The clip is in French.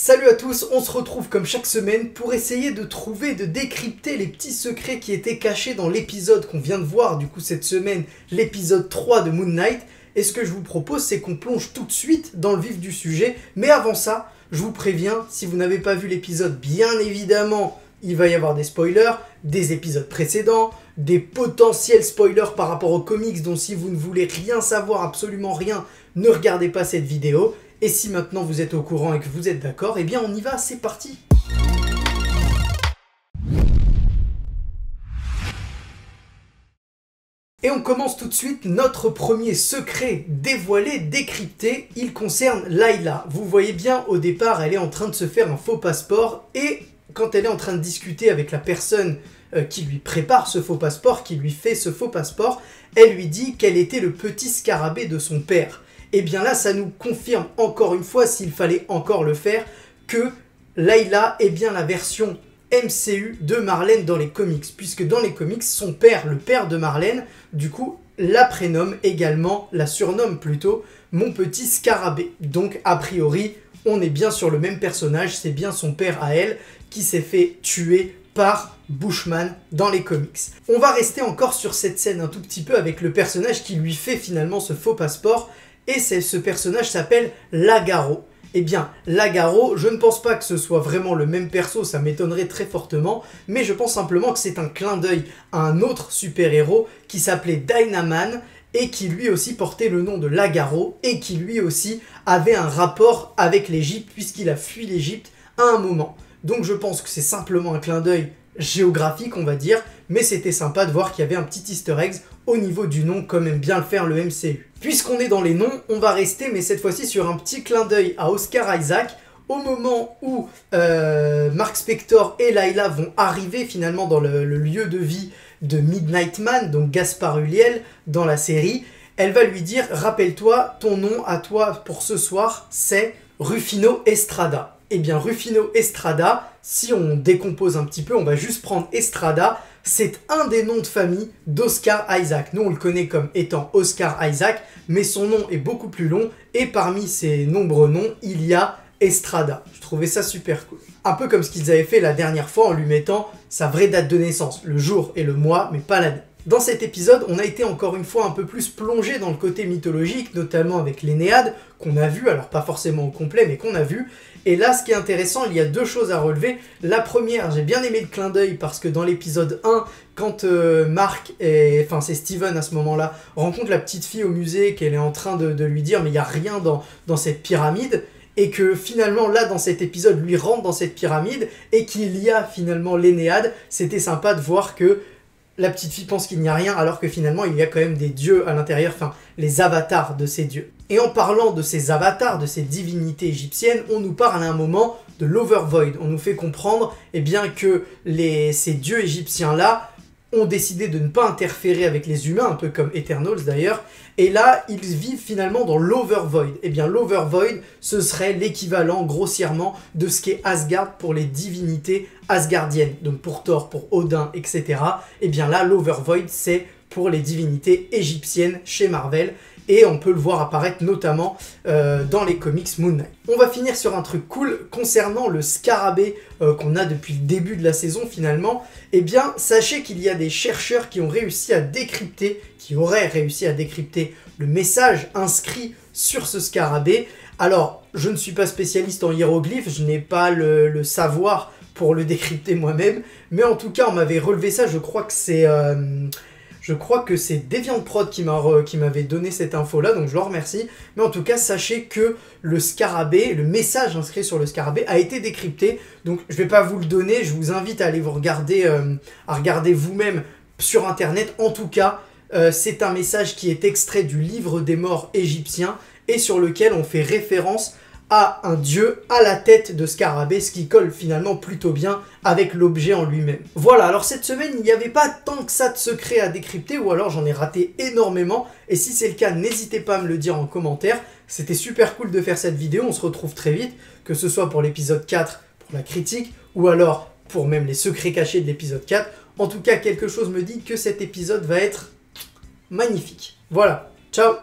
Salut à tous, on se retrouve comme chaque semaine pour essayer de trouver, de décrypter les petits secrets qui étaient cachés dans l'épisode qu'on vient de voir du coup cette semaine, l'épisode 3 de Moon Knight. Et ce que je vous propose, c'est qu'on plonge tout de suite dans le vif du sujet. Mais avant ça, je vous préviens, si vous n'avez pas vu l'épisode, bien évidemment, il va y avoir des spoilers, des épisodes précédents, des potentiels spoilers par rapport aux comics, donc si vous ne voulez rien savoir, absolument rien, ne regardez pas cette vidéo. Et si maintenant vous êtes au courant et que vous êtes d'accord, eh bien on y va, c'est parti! Et on commence tout de suite notre premier secret dévoilé, décrypté. Il concerne Layla. Vous voyez bien, au départ, elle est en train de se faire un faux passeport. Et quand elle est en train de discuter avec la personne qui lui prépare ce faux passeport, qui lui fait ce faux passeport, elle lui dit qu'elle était le petit scarabée de son père. Et bien là, ça nous confirme encore une fois, s'il fallait encore le faire, que Layla est bien la version MCU de Marlène dans les comics, puisque dans les comics, son père, le père de Marlène, du coup, la prénomme également, la surnomme plutôt, mon petit scarabée. Donc, a priori, on est bien sur le même personnage, c'est bien son père à elle qui s'est fait tuer par Bushman dans les comics. On va rester encore sur cette scène un tout petit peu avec le personnage qui lui fait finalement ce faux passeport, et ce personnage s'appelle Lagaro. Eh bien, Lagaro, je ne pense pas que ce soit vraiment le même perso, ça m'étonnerait très fortement, mais je pense simplement que c'est un clin d'œil à un autre super-héros qui s'appelait Dynaman, et qui lui aussi portait le nom de Lagaro, et qui lui aussi avait un rapport avec l'Égypte, puisqu'il a fui l'Égypte à un moment. Donc je pense que c'est simplement un clin d'œil géographique, on va dire, mais c'était sympa de voir qu'il y avait un petit easter egg au niveau du nom, comme aime bien le faire le MCU. Puisqu'on est dans les noms, on va rester, mais cette fois-ci sur un petit clin d'œil à Oscar Isaac, au moment où Mark Spector et Layla vont arriver finalement dans le lieu de vie de Midnight Man, donc Gaspard Ulliel, dans la série, elle va lui dire « Rappelle-toi, ton nom à toi pour ce soir, c'est Rufino Estrada ». Eh bien, Rufino Estrada, si on décompose un petit peu, on va juste prendre Estrada, c'est un des noms de famille d'Oscar Isaac. Nous, on le connaît comme étant Oscar Isaac, mais son nom est beaucoup plus long, et parmi ses nombreux noms, il y a Estrada. Je trouvais ça super cool. Un peu comme ce qu'ils avaient fait la dernière fois en lui mettant sa vraie date de naissance, le jour et le mois, mais pas l'année. Dans cet épisode, on a été encore une fois un peu plus plongé dans le côté mythologique, notamment avec l'Énéade, qu'on a vu, alors pas forcément au complet, mais qu'on a vu. Et là, ce qui est intéressant, il y a deux choses à relever. La première, j'ai bien aimé le clin d'œil, parce que dans l'épisode 1, quand Mark, enfin c'est Steven à ce moment-là, rencontre la petite fille au musée, qu'elle est en train de lui dire « mais il n'y a rien dans cette pyramide », et que finalement, là, dans cet épisode, lui rentre dans cette pyramide, et qu'il y a finalement l'Énéade, c'était sympa de voir que la petite fille pense qu'il n'y a rien, alors que finalement, il y a quand même des dieux à l'intérieur, enfin, les avatars de ces dieux. Et en parlant de ces avatars, de ces divinités égyptiennes, on nous parle à un moment de l'Overvoid. On nous fait comprendre eh bien, que ces dieux égyptiens-là ont décidé de ne pas interférer avec les humains, un peu comme Eternals d'ailleurs, et là, ils vivent finalement dans l'Overvoid. Eh bien, l'Overvoid, ce serait l'équivalent, grossièrement, de ce qu'est Asgard pour les divinités asgardiennes. Donc pour Thor, pour Odin, etc. Eh bien là, l'Overvoid, c'est pour les divinités égyptiennes chez Marvel, et on peut le voir apparaître notamment dans les comics Moon Knight. On va finir sur un truc cool concernant le scarabée qu'on a depuis le début de la saison finalement. Eh bien, sachez qu'il y a des chercheurs qui ont réussi à décrypter, qui auraient réussi à décrypter le message inscrit sur ce scarabée. Alors, je ne suis pas spécialiste en hiéroglyphes, je n'ai pas le savoir pour le décrypter moi-même, mais en tout cas, on m'avait relevé ça, je crois que c'est... DeviantProd qui m'avait donné cette info-là, donc je leur remercie. Mais en tout cas, sachez que le scarabée, le message inscrit sur le scarabée a été décrypté. Donc je ne vais pas vous le donner, je vous invite à aller vous regarder, à regarder vous-même sur Internet. En tout cas, c'est un message qui est extrait du livre des morts égyptien et sur lequel on fait référence à un dieu à la tête de scarabée, ce qui colle finalement plutôt bien avec l'objet en lui-même. Voilà, alors cette semaine, il n'y avait pas tant que ça de secrets à décrypter, ou alors j'en ai raté énormément, et si c'est le cas, n'hésitez pas à me le dire en commentaire. C'était super cool de faire cette vidéo, on se retrouve très vite, que ce soit pour l'épisode 4, pour la critique, ou alors pour même les secrets cachés de l'épisode 4. En tout cas, quelque chose me dit que cet épisode va être magnifique. Voilà, ciao!